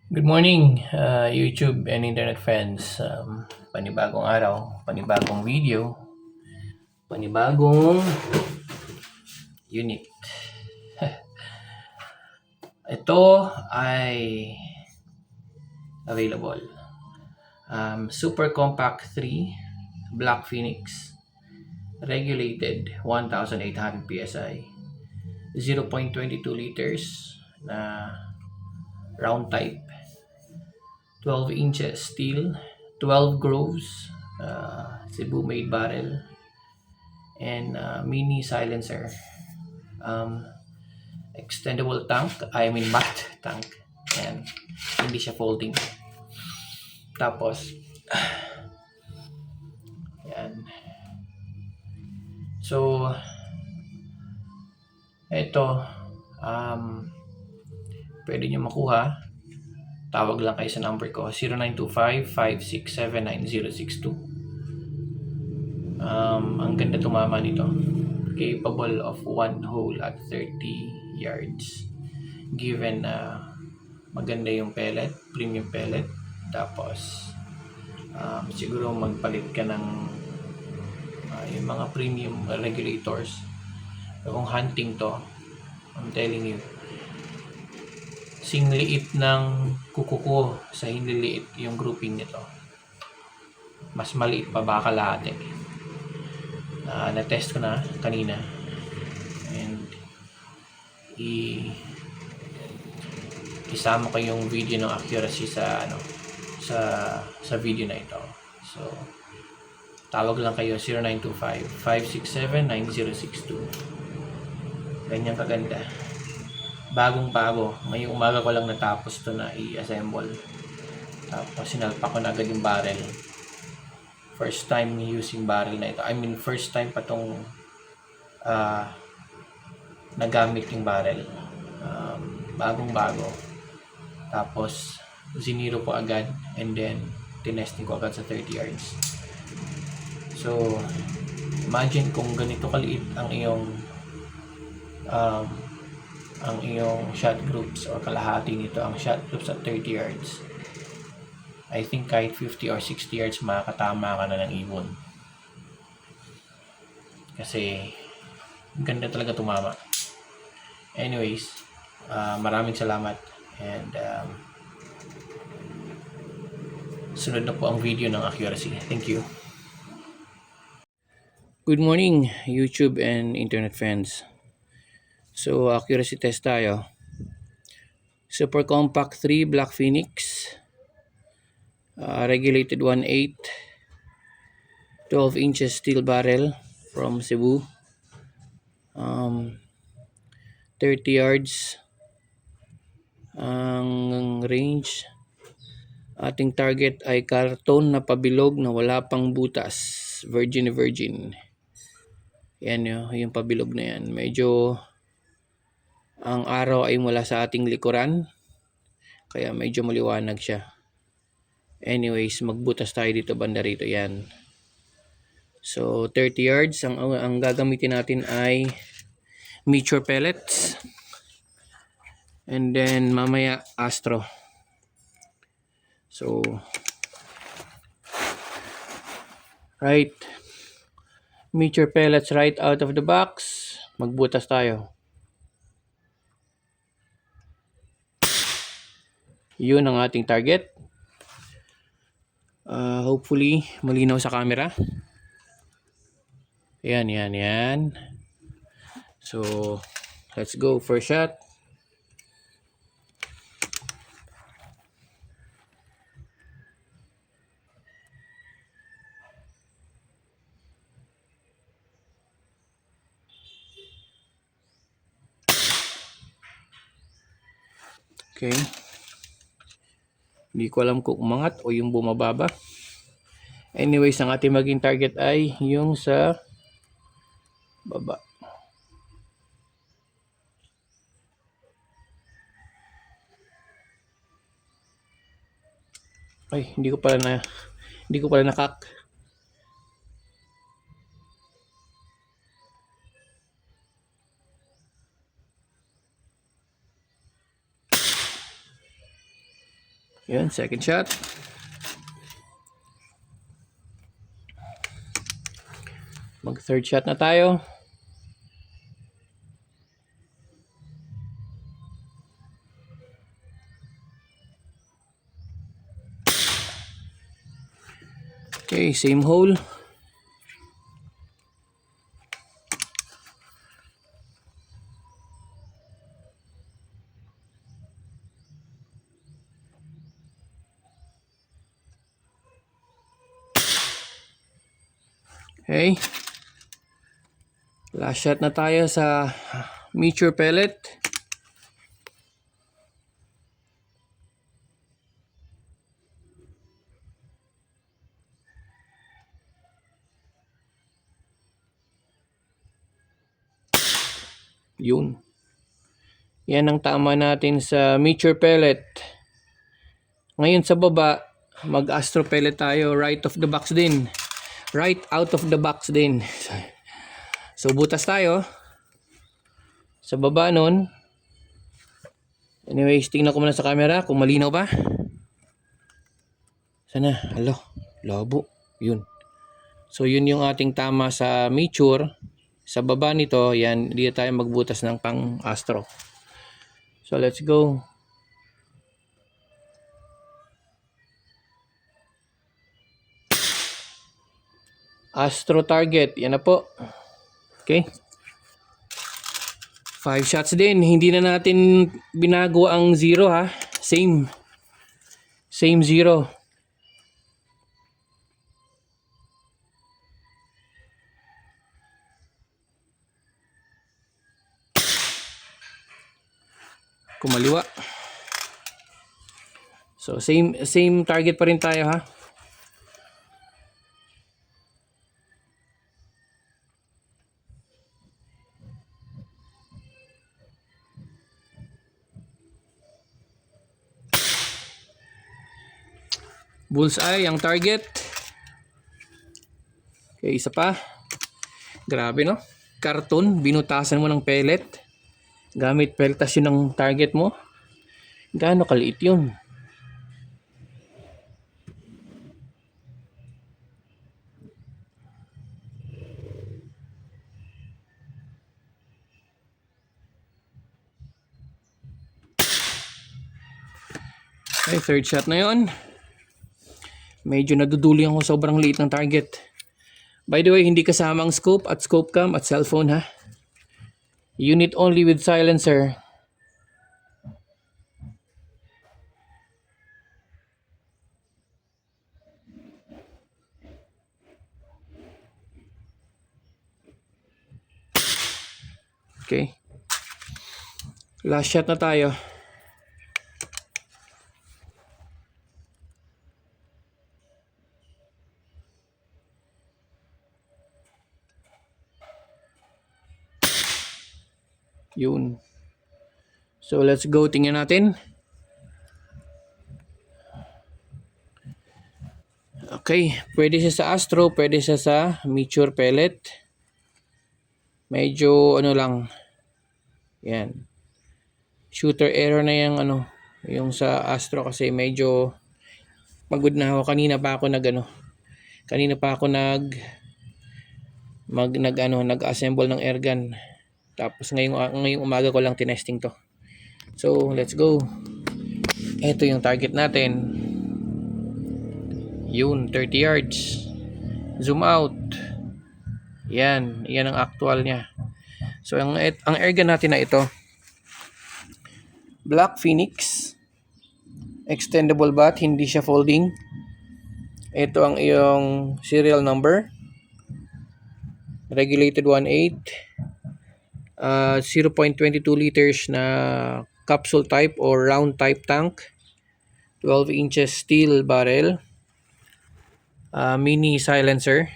Good morning, YouTube and internet friends. Panibagong araw, panibagong video, panibagong unit. Ito ay available. Super Compact 3 Black Phoenix regulated 1,800 PSI, 0.22 liters na round type, 12 inches steel, 12 grooves, Cebu made barrel, and mini silencer. Um, Extendable tank, I mean matte tank. And hindi siya folding. Tapos, yan. So, ito, pwede nyo makuha. Tawag lang kayo sa number ko, 0925-567-9062. Ang ganda tumama nito. Capable of one hole at 30 yards. Given na maganda yung pellet, premium pellet. Tapos, siguro magpalit ka ng yung mga premium regulators. Kung hunting to, I'm telling you, singliit ng kuko ko sa hindi liit yung grouping nito. Mas maliit pa baka kalahati. Na-test ko na kanina. And isama ko yung video ng accuracy sa sa video na ito. So, tawag lang kayo 0925-567-9062. Ganyan kaganda. Bagong bago. Ngayong umaga ko lang natapos to na i-assemble. Tapos sinalpa ko na agad yung barrel. First time using barrel na ito. I mean, first time pa tong nagamit yung barrel. Bagong bago. Tapos, ziniro ko agad. And then, tinesting ko agad sa 30 yards. So, imagine kung ganito kaliit ang iyong shot groups or kalahati nito ang shot groups at 30 yards. I think kahit 50 or 60 yards makakatama ka na ng ibon. Kasi ganda talaga tumama. Anyways, maraming salamat and sunod na po ang video ng accuracy. Thank you. Good morning, YouTube and internet friends. So, accuracy test tayo. Super Compact 3 Black Phoenix. Regulated 1.8. 12 inches steel barrel from Cebu. 30 yards ang range. Ating target ay karton na pabilog na wala pang butas. Virgin. Yan yung pabilog na yan. Medyo ang araw ay mula sa ating likuran. Kaya medyo maliwanag siya. Anyways, magbutas tayo dito banda rito. Yan. So, 30 yards. Ang gagamitin natin ay mature pellets. And then, mamaya, Astro. So, right. Mature pellets right out of the box. Magbutas tayo. Yun ang ating target. Hopefully, malinaw sa camera. Yan. So, let's go. First shot. Okay. Hindi ko alam kung umangat o yung bumababa. Anyways, ang ating maging target ay yung sa baba. Ay, hindi ko pala nakak. Yun, second shot. Mag third shot na tayo. Okay, same hole. Okay. Last shot na tayo sa meteor pellet. Yun. Yan ang tama natin sa meteor pellet. Ngayon sa baba, mag-astro pellet tayo. Right of the box din. Right out of the box din. So butas tayo. Sa baba nun. Anyways, tingnan ko muna sa camera kung malinaw ba. Sana, halo, labo. Yun. So yun yung ating tama sa meteor. Sa baba nito, yan, dito tayo magbutas ng pang astro. So let's go. Astro target, yan na po. Okay. 5 shots din. Hindi na natin binago ang 0 ha. Same 0. Kumaliwa. So same target pa rin tayo ha. Bullseye ang target. Okay, isa pa. Grabe no. Karton, binutasan mo ng pellet. Gamit peltas yun ang target mo. Gaano kaliit yun? Okay, third shot na yun. Medyo naduduli ako, sobrang liit ng target. By the way, hindi kasama ang scope at scope cam at cellphone ha. Unit only with silencer. Okay. Last shot na tayo. Yun. So let's go, tingnan natin. Okay, pwede siya sa astro, pwede siya sa meteor pellet. Medyo ano lang. Yan. Shooter error na yung ano, yung sa astro kasi medyo pagod na ako. Kanina pa ako nag-assemble ng airgun. Tapos ngayong umaga ko lang tinesting to. So, let's go. Ito yung target natin. Yun, 30 yards. Zoom out. Yan ang actual niya. So, ang airgun natin na ito, Black Phoenix. Extendable bat, hindi siya folding. Ito ang iyong serial number. Regulated 1.8. 0.22 liters na capsule type or round type tank, 12 inches steel barrel, mini silencer,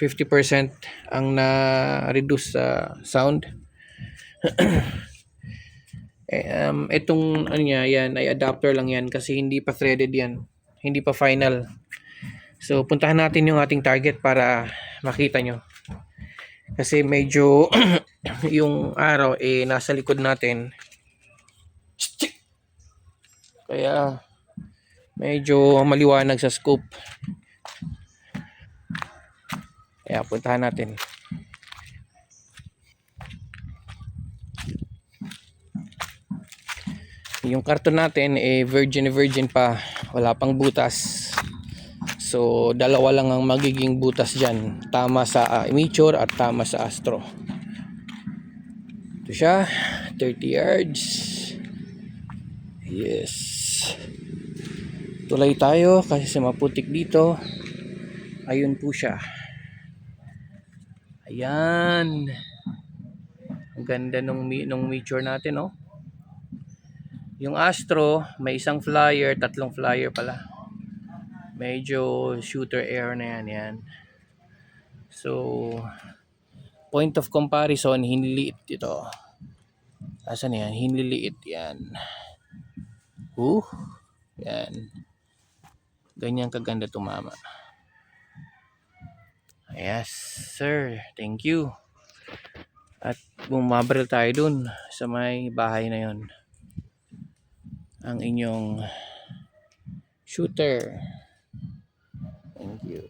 50% ang na-reduce sa sound. Itong ano niya, yan ay adapter lang yan kasi hindi pa threaded yan, hindi pa final. So puntahan natin yung ating target para makita nyo. Kasi medyo yung araw nasa likod natin. Kaya Medyo maliwanag sa scope. Kaya puntahan natin. Yung karton natin virgin pa, wala pang butas. So dalawa lang ang magiging butas dyan, tama sa Immature at tama sa Astro. Ito siya, 30 yards. Yes, tulay tayo kasi sa maputik dito. Ayun po siya. Ayan, ang ganda nung Immature natin, oh. Yung Astro may isang flyer, tatlong flyer pala. Medyo shooter air na yan. So point of comparison, hinliit ito. Asan yan? Hinliliit yan. Yan. Ganyan kaganda tumama. Yes, sir. Thank you. At bumabaril tayo dun sa may bahay na yon. Ang inyong shooter. Thank you.